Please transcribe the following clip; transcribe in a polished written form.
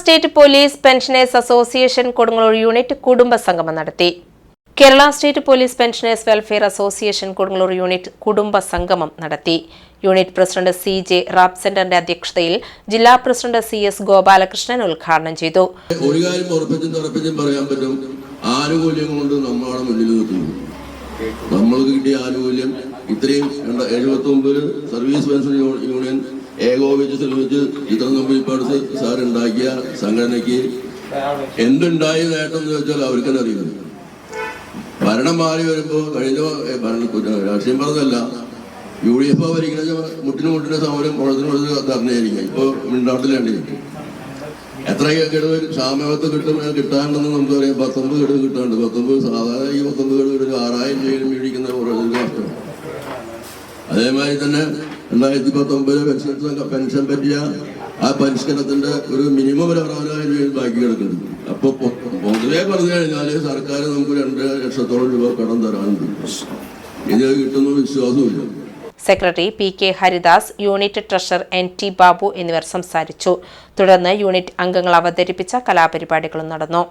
State police pensioners association Kodungallur unit കുടുംബ സംഗമം നടത്തി. Kerala state police pensioners welfare association Kodungallur unit കുടുംബ സംഗമം നടത്തി. യൂണിറ്റ് പ്രസിഡന്റ് CJ റാപ്പ് സെന്ററിന്റെ അധ്യക്ഷതയിൽ ജില്ലാ പ്രസിഡന്റ് CS ഗോപാലകൃഷ്ണൻ ഉദ്ഘാടനം ചെയ്തു. ഒരു കാര്യം ഉറപ്പിച്ചും പറയാൻ പറ്റും, ആനുകൂല്യം കൊണ്ട് നമ്മളാണ് മുന്നിൽ നിൽക്കുന്നത്. നമ്മൾക്ക് കിട്ടിയ ആനുകൂല്യം ഇത്രയും 79 സർവീസ് പെൻഷൻ യൂണിയൻ ഏകോപിച്ച് ശ്രമിച്ച് ചിത്രനമ്പൂരിപ്പാട് സാർ ഉണ്ടാക്കിയ സംഘടനയ്ക്ക് എന്തുണ്ടായി നേട്ടം എന്ന് വെച്ചാൽ അവർക്കെന്നെ അറിയുന്നത്. ഭരണം മാറി വരുമ്പോൾ കഴിഞ്ഞ രാഷ്ട്രീയം പറഞ്ഞതല്ല, UDF ഭരിക്കുന്ന മുട്ടിന് സമരം കുളത്തിന് ധർണയായിരിക്കും. ഇപ്പോൾ മിണ്ടാട്ടിലേണ്ടി എത്ര ഗഡുവ് സാമ്യവത്ത് കിട്ടാണ്ടെന്ന് നമുക്ക് പറയാം. 19 ഗഡുവ് കിട്ടാണ്ട് 19 സാധാരണ ഈ 19 ഗഡുവ് 6000 രൂപയിൽ മേടിക്കുന്ന നഷ്ടം. അതേമാതിരി തന്നെ 2019 പെൻഷൻ പറ്റിയ ആ പരിഷ്കരണത്തിന്റെ ഒരു മിനിമം ഒരു 60,000 രൂപയിൽ ബാക്കി കിടക്കുന്നുണ്ട്. അപ്പൊ പൊതുവെ പറഞ്ഞു കഴിഞ്ഞാൽ സർക്കാർ നമുക്ക് 2 ലക്ഷത്തോളം രൂപ കടം തരാനുണ്ട്. ഇത് കിട്ടുന്ന വിശ്വാസമില്ല. Secretary PK Haridas, unit treasurer NT Babu എന്നിവർ സംസാരിച്ചു. തുടർന്ന് യൂണിറ്റ് അംഗങ്ങൾ അവതരിപ്പിച്ച കലാപരിപാടികളും നടന്നു.